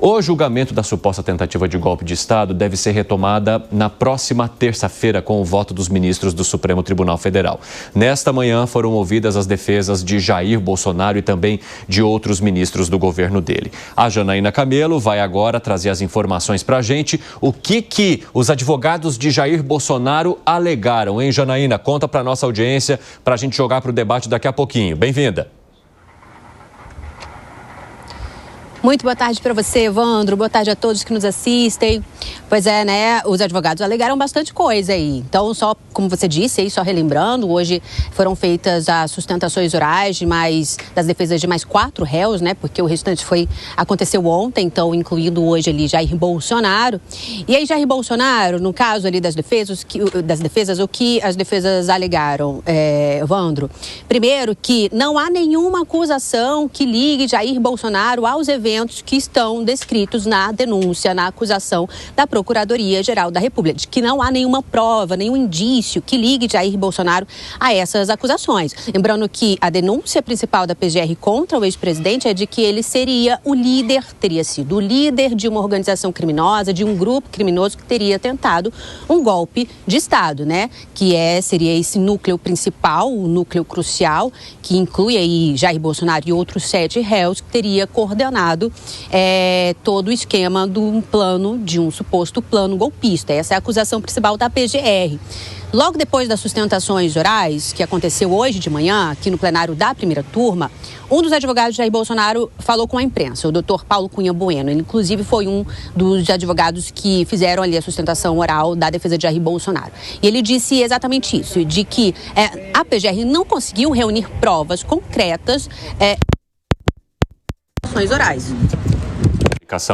O julgamento da suposta tentativa de golpe de Estado deve ser retomada na próxima terça-feira com o voto dos ministros do Supremo Tribunal Federal. Nesta manhã foram ouvidas as defesas de Jair Bolsonaro e também de outros ministros do governo dele. A Janaína Camelo vai agora trazer as informações para a gente. O que os advogados de Jair Bolsonaro alegaram, hein, Janaína? Conta para a nossa audiência para a gente jogar para o debate daqui a pouquinho. Bem-vinda. Muito boa tarde para você, Evandro. Boa tarde a todos que nos assistem. Pois é, né? Os advogados alegaram bastante coisa aí. Então, só como você disse, aí, só relembrando, hoje foram feitas as sustentações orais das defesas de mais 4 réus, né? Porque o restante aconteceu ontem, então incluindo hoje ali Jair Bolsonaro. E aí, Jair Bolsonaro, no caso ali das defesas, o que as defesas alegaram, Evandro? Primeiro, que não há nenhuma acusação que ligue Jair Bolsonaro aos eventos que estão descritos na denúncia, na acusação da Procuradoria-Geral da República, de que não há nenhuma prova, nenhum indício que ligue Jair Bolsonaro a essas acusações. Lembrando que a denúncia principal da PGR contra o ex-presidente é de que ele teria sido o líder de uma organização criminosa, de um grupo criminoso que teria tentado um golpe de Estado, né? Seria esse núcleo principal, o núcleo crucial, que inclui aí Jair Bolsonaro e outros 7 réus, que teria coordenado todo o esquema de um suposto plano golpista. Essa é a acusação principal da PGR. Logo depois das sustentações orais, que aconteceu hoje de manhã, aqui no plenário da primeira turma, um dos advogados de Jair Bolsonaro falou com a imprensa, o doutor Paulo Cunha Bueno. Ele, inclusive, foi um dos advogados que fizeram ali a sustentação oral da defesa de Jair Bolsonaro. E ele disse exatamente isso, de que a PGR não conseguiu reunir provas concretas orais.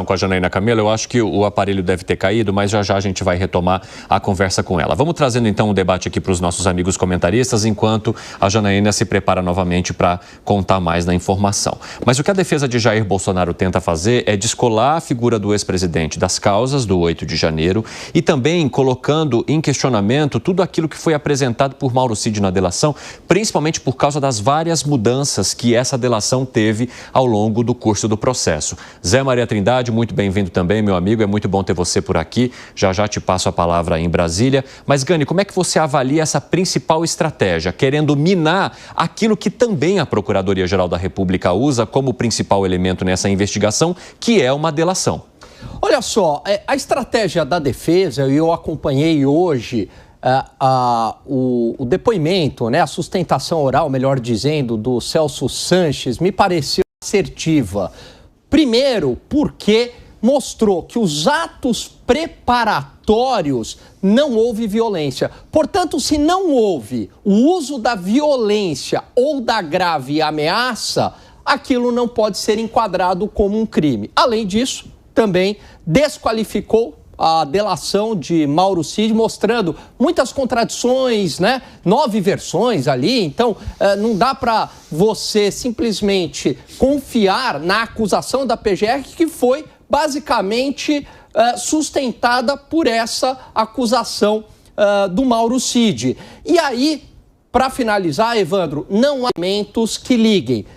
Com a Janaína Camelo, eu acho que o aparelho deve ter caído, mas já a gente vai retomar a conversa com ela. Vamos trazendo então o debate aqui para os nossos amigos comentaristas, enquanto a Janaína se prepara novamente para contar mais na informação. Mas o que a defesa de Jair Bolsonaro tenta fazer é descolar a figura do ex-presidente das causas do 8 de janeiro e também colocando em questionamento tudo aquilo que foi apresentado por Mauro Cid na delação, principalmente por causa das várias mudanças que essa delação teve ao longo do curso do processo. Zé Maria Trindade, muito bem-vindo também, meu amigo. É muito bom ter você por aqui. Já te passo a palavra aí em Brasília. Mas, Gani, como é que você avalia essa principal estratégia, querendo minar aquilo que também a Procuradoria-Geral da República usa como principal elemento nessa investigação, que é uma delação? Olha só, a estratégia da defesa, eu acompanhei hoje o depoimento, né, a sustentação oral, melhor dizendo, do Celso Sanches, me pareceu assertiva. Primeiro, porque mostrou que os atos preparatórios não houve violência. Portanto, se não houve o uso da violência ou da grave ameaça, aquilo não pode ser enquadrado como um crime. Além disso, também desqualificou a delação de Mauro Cid, mostrando muitas contradições, né? 9 versões ali, então não dá para você simplesmente confiar na acusação da PGR, que foi basicamente sustentada por essa acusação do Mauro Cid. E aí, para finalizar, Evandro, não há elementos que liguem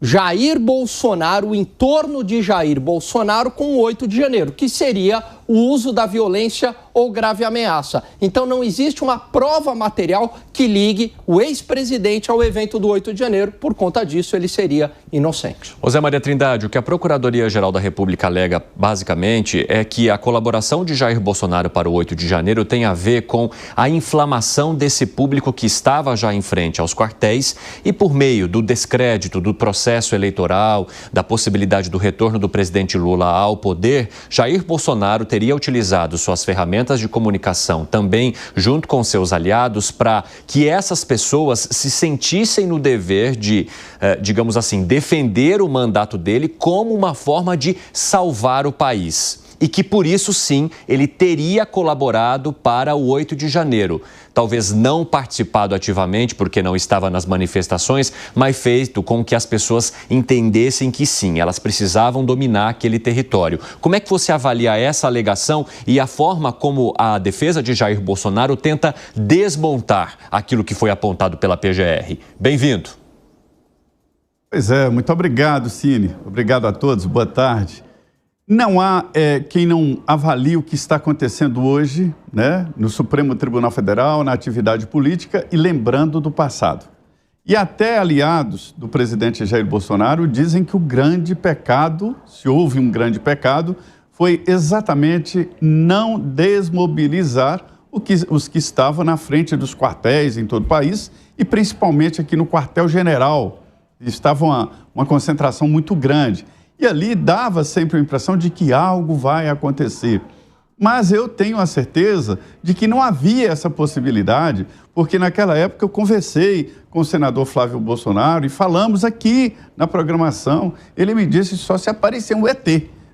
Jair Bolsonaro, o entorno de Jair Bolsonaro com o 8 de janeiro, que seria o uso da violência ou grave ameaça. Então não existe uma prova material que ligue o ex-presidente ao evento do 8 de janeiro. Por conta disso, ele seria inocente. Zé Maria Trindade, o que a Procuradoria-Geral da República alega, basicamente, é que a colaboração de Jair Bolsonaro para o 8 de janeiro tem a ver com a inflamação desse público que estava já em frente aos quartéis e por meio do descrédito do processo eleitoral, da possibilidade do retorno do presidente Lula ao poder, Jair Bolsonaro teria utilizado suas ferramentas de comunicação também junto com seus aliados para que essas pessoas se sentissem no dever de, digamos assim, defender o mandato dele como uma forma de salvar o país. E que, por isso, sim, ele teria colaborado para o 8 de janeiro. Talvez não participado ativamente, porque não estava nas manifestações, mas feito com que as pessoas entendessem que, sim, elas precisavam dominar aquele território. Como é que você avalia essa alegação e a forma como a defesa de Jair Bolsonaro tenta desmontar aquilo que foi apontado pela PGR? Bem-vindo. Pois é, muito obrigado, Cine. Obrigado a todos, boa tarde. Não há quem não avalie o que está acontecendo hoje, né, no Supremo Tribunal Federal, na atividade política e lembrando do passado. E até aliados do presidente Jair Bolsonaro dizem que o grande pecado, se houve um grande pecado, foi exatamente não desmobilizar os que estavam na frente dos quartéis em todo o país e principalmente aqui no quartel-general. Estava uma concentração muito grande. E ali dava sempre a impressão de que algo vai acontecer. Mas eu tenho a certeza de que não havia essa possibilidade, porque naquela época eu conversei com o senador Flávio Bolsonaro e falamos aqui na programação. Ele me disse só se aparecer um ET,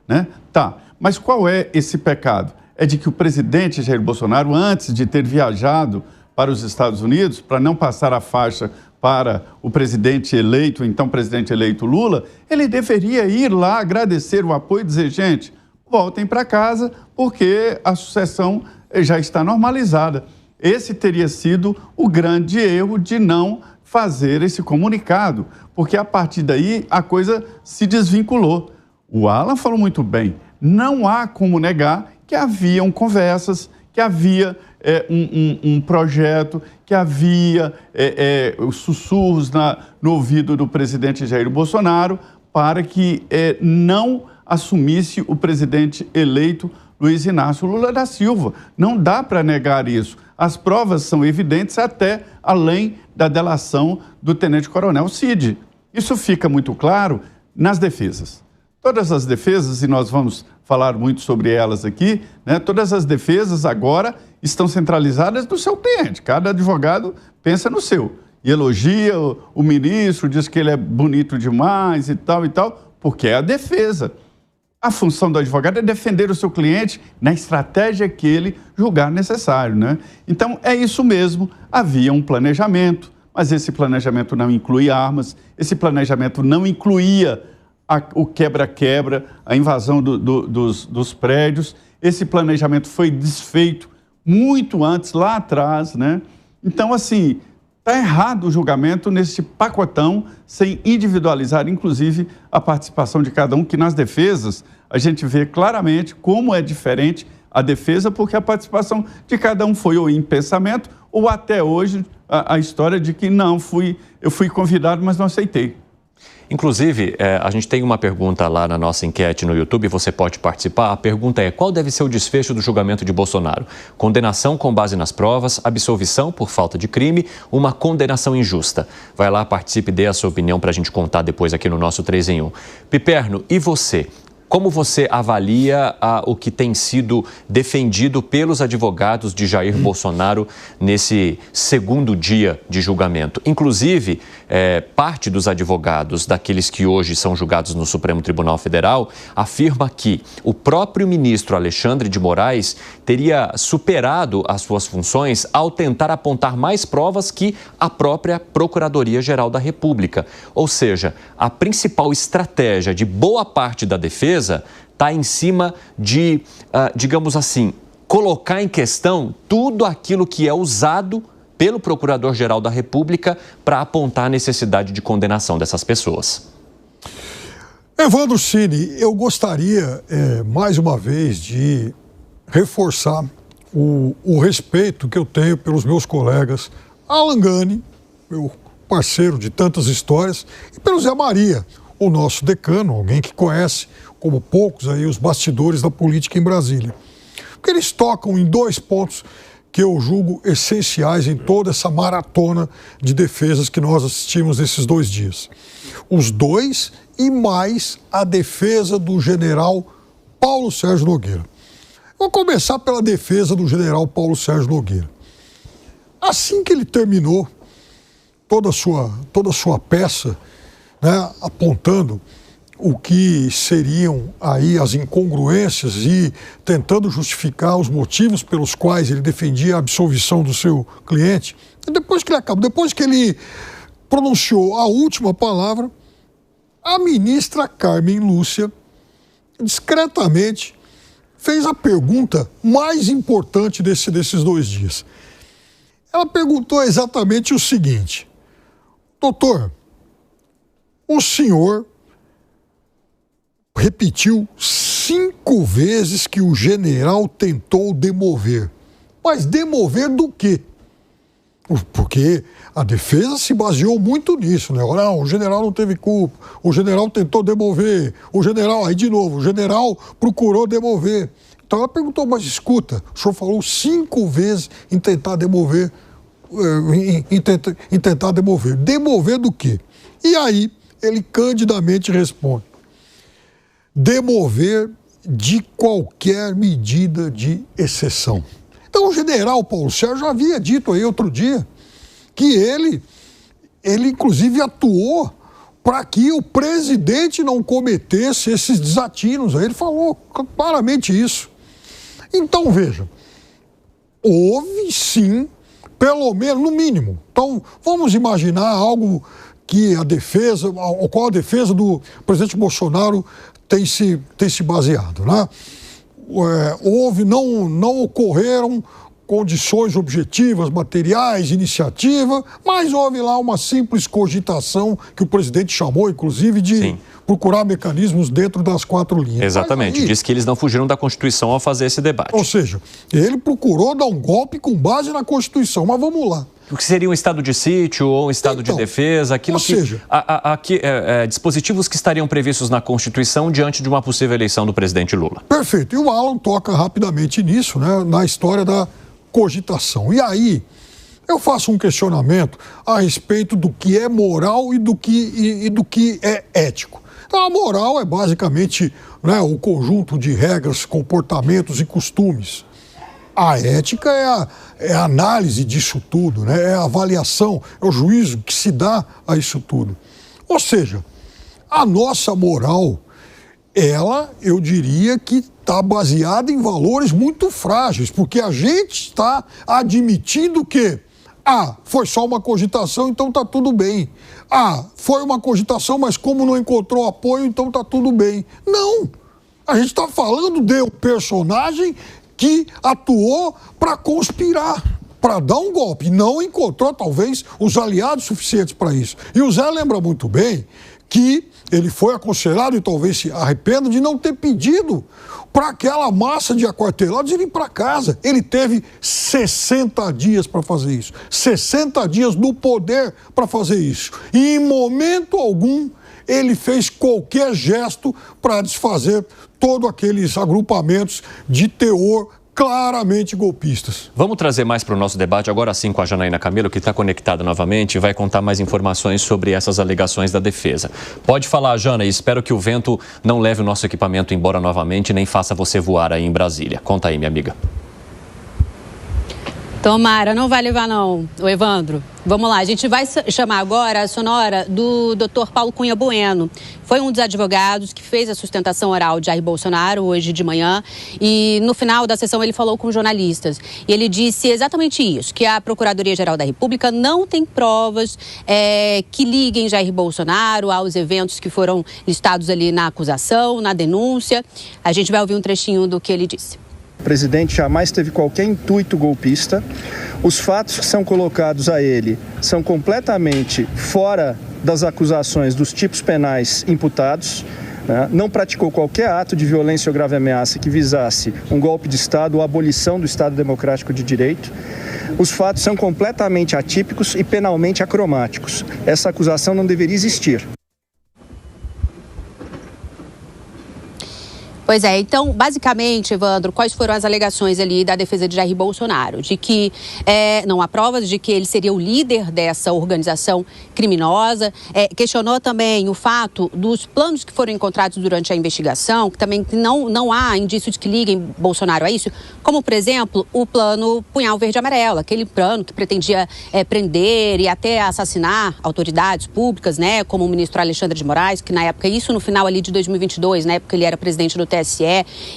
né? Tá, mas qual é esse pecado? É de que o presidente Jair Bolsonaro, antes de ter viajado para os Estados Unidos, para não passar a faixa para o presidente eleito, então presidente eleito Lula, ele deveria ir lá agradecer o apoio e dizer, gente, voltem para casa porque a sucessão já está normalizada. Esse teria sido o grande erro de não fazer esse comunicado, porque a partir daí a coisa se desvinculou. O Alan falou muito bem, não há como negar que haviam conversas, que havia um projeto, que havia sussurros no ouvido do presidente Jair Bolsonaro para que não assumisse o presidente eleito Luiz Inácio Lula da Silva. Não dá para negar isso. As provas são evidentes até além da delação do tenente-coronel Cid. Isso fica muito claro nas defesas. Todas as defesas, e nós vamos falar muito sobre elas aqui, né? Todas as defesas agora estão centralizadas no seu cliente. Cada advogado pensa no seu. E elogia o ministro, diz que ele é bonito demais e tal, porque é a defesa. A função do advogado é defender o seu cliente na estratégia que ele julgar necessário, né? Então, é isso mesmo. Havia um planejamento, mas esse planejamento não inclui armas, esse planejamento não incluía o quebra-quebra, a invasão dos prédios. Esse planejamento foi desfeito muito antes, lá atrás, né? Então, assim, está errado o julgamento nesse pacotão, sem individualizar, inclusive, a participação de cada um, que nas defesas a gente vê claramente como é diferente a defesa, porque a participação de cada um foi ou em pensamento, ou até hoje a história de que eu fui convidado, mas não aceitei. Inclusive, a gente tem uma pergunta lá na nossa enquete no YouTube, você pode participar. A pergunta é: qual deve ser o desfecho do julgamento de Bolsonaro? Condenação com base nas provas, absolvição por falta de crime, uma condenação injusta? Vai lá, participe, dê a sua opinião para a gente contar depois aqui no nosso 3 em 1. Piperno, e você? Como você avalia o que tem sido defendido pelos advogados de Jair Bolsonaro nesse segundo dia de julgamento? Inclusive, parte dos advogados, daqueles que hoje são julgados no Supremo Tribunal Federal, afirma que o próprio ministro Alexandre de Moraes teria superado as suas funções ao tentar apontar mais provas que a própria Procuradoria-Geral da República. Ou seja, a principal estratégia de boa parte da defesa está em cima de, digamos assim, colocar em questão tudo aquilo que é usado pelo Procurador-Geral da República para apontar a necessidade de condenação dessas pessoas. Evandro Cini, eu gostaria, mais uma vez, de reforçar o respeito que eu tenho pelos meus colegas Alan Gani, meu parceiro de tantas histórias, e pelo Zé Maria, o nosso decano, alguém que conhece, como poucos, aí, os bastidores da política em Brasília. Porque eles tocam em 2 pontos que eu julgo essenciais em toda essa maratona de defesas que nós assistimos nesses 2 dias. Os 2 e mais a defesa do general Paulo Sérgio Nogueira. Vou começar pela defesa do general Paulo Sérgio Nogueira. Assim que ele terminou toda a sua peça, né, apontando o que seriam aí as incongruências e tentando justificar os motivos pelos quais ele defendia a absolvição do seu cliente. E depois que ele acabou, depois que ele pronunciou a última palavra, a ministra Carmen Lúcia discretamente fez a pergunta mais importante desses 2 dias. Ela perguntou exatamente o seguinte: doutor, o senhor repetiu 5 vezes que o general tentou demover. Mas demover do quê? Porque a defesa se baseou muito nisso, né? Não, o general não teve culpa, o general tentou demover, o general, aí de novo, o general procurou demover. Então ela perguntou, mas escuta, o senhor falou 5 vezes em tentar demover, em tentar demover. Demover do quê? E aí ele candidamente responde, demover de qualquer medida de exceção. Então o general Paulo Sérgio já havia dito aí outro dia que ele inclusive atuou para que o presidente não cometesse esses desatinos. Aí ele falou claramente isso. Então veja, houve sim, pelo menos, no mínimo. Então vamos imaginar algo que ao qual a defesa do presidente Bolsonaro tem se baseado, né? Não ocorreram condições objetivas, materiais, iniciativa, mas houve lá uma simples cogitação que o presidente chamou, inclusive, de procurar mecanismos dentro das 4 linhas. Exatamente, aí, disse que eles não fugiram da Constituição ao fazer esse debate. Ou seja, ele procurou dar um golpe com base na Constituição, mas vamos lá. O que seria um estado de sítio ou um estado de defesa, aquilo dispositivos que estariam previstos na Constituição diante de uma possível eleição do presidente Lula. Perfeito. E o Alan toca rapidamente nisso, né, na história da cogitação. E aí, eu faço um questionamento a respeito do que é moral e do que é ético. Então, a moral é basicamente, né, o conjunto de regras, comportamentos e costumes. A ética é a análise disso tudo, né? É a avaliação, é o juízo que se dá a isso tudo. Ou seja, a nossa moral, eu diria que está baseada em valores muito frágeis, porque a gente está admitindo que, foi só uma cogitação, então está tudo bem. Foi uma cogitação, mas como não encontrou apoio, então está tudo bem. Não! A gente está falando de um personagem que atuou para conspirar, para dar um golpe. Não encontrou, talvez, os aliados suficientes para isso. E o Zé lembra muito bem que ele foi aconselhado, e talvez se arrependa, de não ter pedido para aquela massa de aquartelados irem para casa. Ele teve 60 dias para fazer isso. 60 dias no poder para fazer isso. E em momento algum ele fez qualquer gesto para desfazer todos aqueles agrupamentos de teor claramente golpistas. Vamos trazer mais para o nosso debate agora sim com a Janaína Camelo, que está conectada novamente e vai contar mais informações sobre essas alegações da defesa. Pode falar, Jana, e espero que o vento não leve o nosso equipamento embora novamente, nem faça você voar aí em Brasília. Conta aí, minha amiga. Tomara, não vai levar não, o Evandro. Vamos lá, a gente vai chamar agora a sonora do Dr. Paulo Cunha Bueno. Foi um dos advogados que fez a sustentação oral de Jair Bolsonaro hoje de manhã e no final da sessão ele falou com jornalistas. E ele disse exatamente isso, que a Procuradoria-Geral da República não tem provas que liguem Jair Bolsonaro aos eventos que foram listados ali na acusação, na denúncia. A gente vai ouvir um trechinho do que ele disse. O presidente jamais teve qualquer intuito golpista. Os fatos que são colocados a ele são completamente fora das acusações dos tipos penais imputados. Né? Não praticou qualquer ato de violência ou grave ameaça que visasse um golpe de Estado ou a abolição do Estado Democrático de Direito. Os fatos são completamente atípicos e penalmente acromáticos. Essa acusação não deveria existir. Pois é, então, basicamente, Evandro, quais foram as alegações ali da defesa de Jair Bolsonaro? De que não há provas de que ele seria o líder dessa organização criminosa. Questionou também o fato dos planos que foram encontrados durante a investigação, que também não há indícios que liguem Bolsonaro a isso, como, por exemplo, o plano Punhal Verde e Amarelo, aquele plano que pretendia prender e até assassinar autoridades públicas, né, como o ministro Alexandre de Moraes, que na época, isso no final ali de 2022, na época ele era presidente do TSE,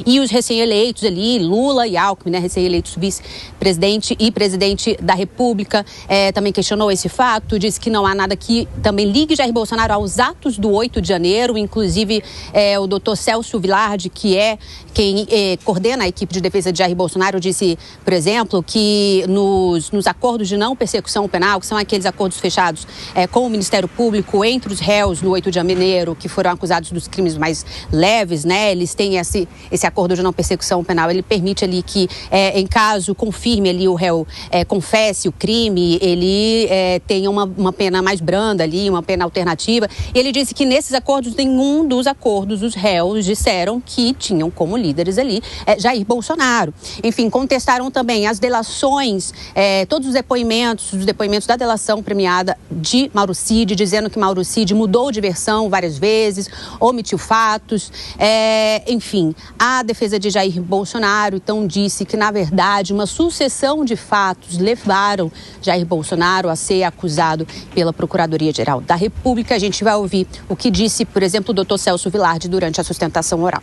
e os recém-eleitos ali, Lula e Alckmin, né, recém-eleitos vice-presidente e presidente da República, também questionou esse fato, disse que não há nada que também ligue Jair Bolsonaro aos atos do 8 de janeiro, inclusive o doutor Celso Vilardi, que é quem coordena a equipe de defesa de Jair Bolsonaro, disse, por exemplo, que nos acordos de não persecução penal, que são aqueles acordos fechados com o Ministério Público entre os réus no 8 de janeiro, que foram acusados dos crimes mais leves, né, eles têm também esse acordo de não persecução penal, ele permite ali que, em caso confirme ali o réu confesse o crime, ele tenha uma pena mais branda ali, uma pena alternativa. Ele disse que nesses acordos, nenhum dos acordos, os réus disseram que tinham como líderes ali Jair Bolsonaro. Enfim, contestaram também as delações, todos os depoimentos da delação premiada de Mauro Cid, dizendo que Mauro Cid mudou de versão várias vezes, omitiu fatos. Enfim, a defesa de Jair Bolsonaro então disse que, na verdade, uma sucessão de fatos levaram Jair Bolsonaro a ser acusado pela Procuradoria-Geral da República. A gente vai ouvir o que disse, por exemplo, o doutor Celso Vilardi durante a sustentação oral.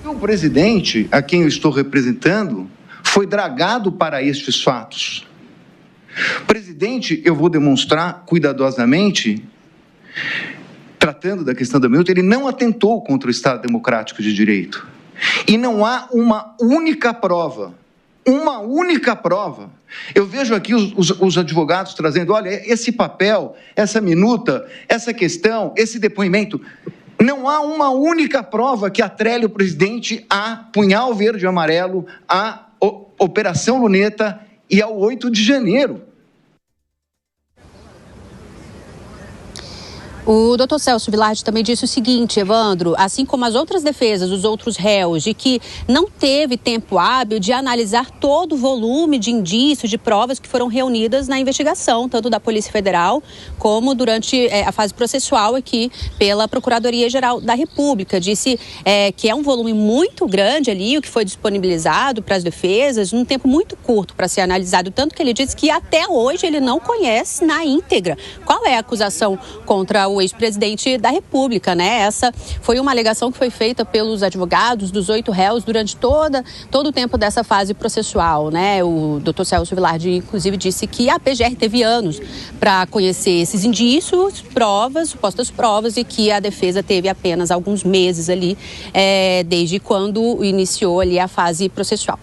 O presidente, a quem eu estou representando, foi dragado para estes fatos. Presidente, eu vou demonstrar cuidadosamente, tratando da questão da minuta, ele não atentou contra o Estado Democrático de Direito. E não há uma única prova. Eu vejo aqui os advogados trazendo, olha, esse papel, essa minuta, essa questão, esse depoimento. Não há uma única prova que atrele o presidente a Punhal Verde e Amarelo, a Operação Luneta e ao 8 de janeiro. O doutor Celso Vilardi também disse o seguinte, Evandro, assim como as outras defesas, os outros réus, de que não teve tempo hábil de analisar todo o volume de indícios, de provas que foram reunidas na investigação, tanto da Polícia Federal como durante a fase processual aqui pela Procuradoria-Geral da República. Disse que é um volume muito grande ali, o que foi disponibilizado para as defesas, num tempo muito curto para ser analisado, tanto que ele disse que até hoje ele não conhece na íntegra qual é a acusação contra o ex-presidente da República, né? Essa foi uma alegação que foi feita pelos advogados dos 8 réus durante todo o tempo dessa fase processual, né? O doutor Celso Vilardi, inclusive, disse que a PGR teve anos para conhecer esses indícios, provas, supostas provas, e que a defesa teve apenas alguns meses ali, desde quando iniciou ali a fase processual.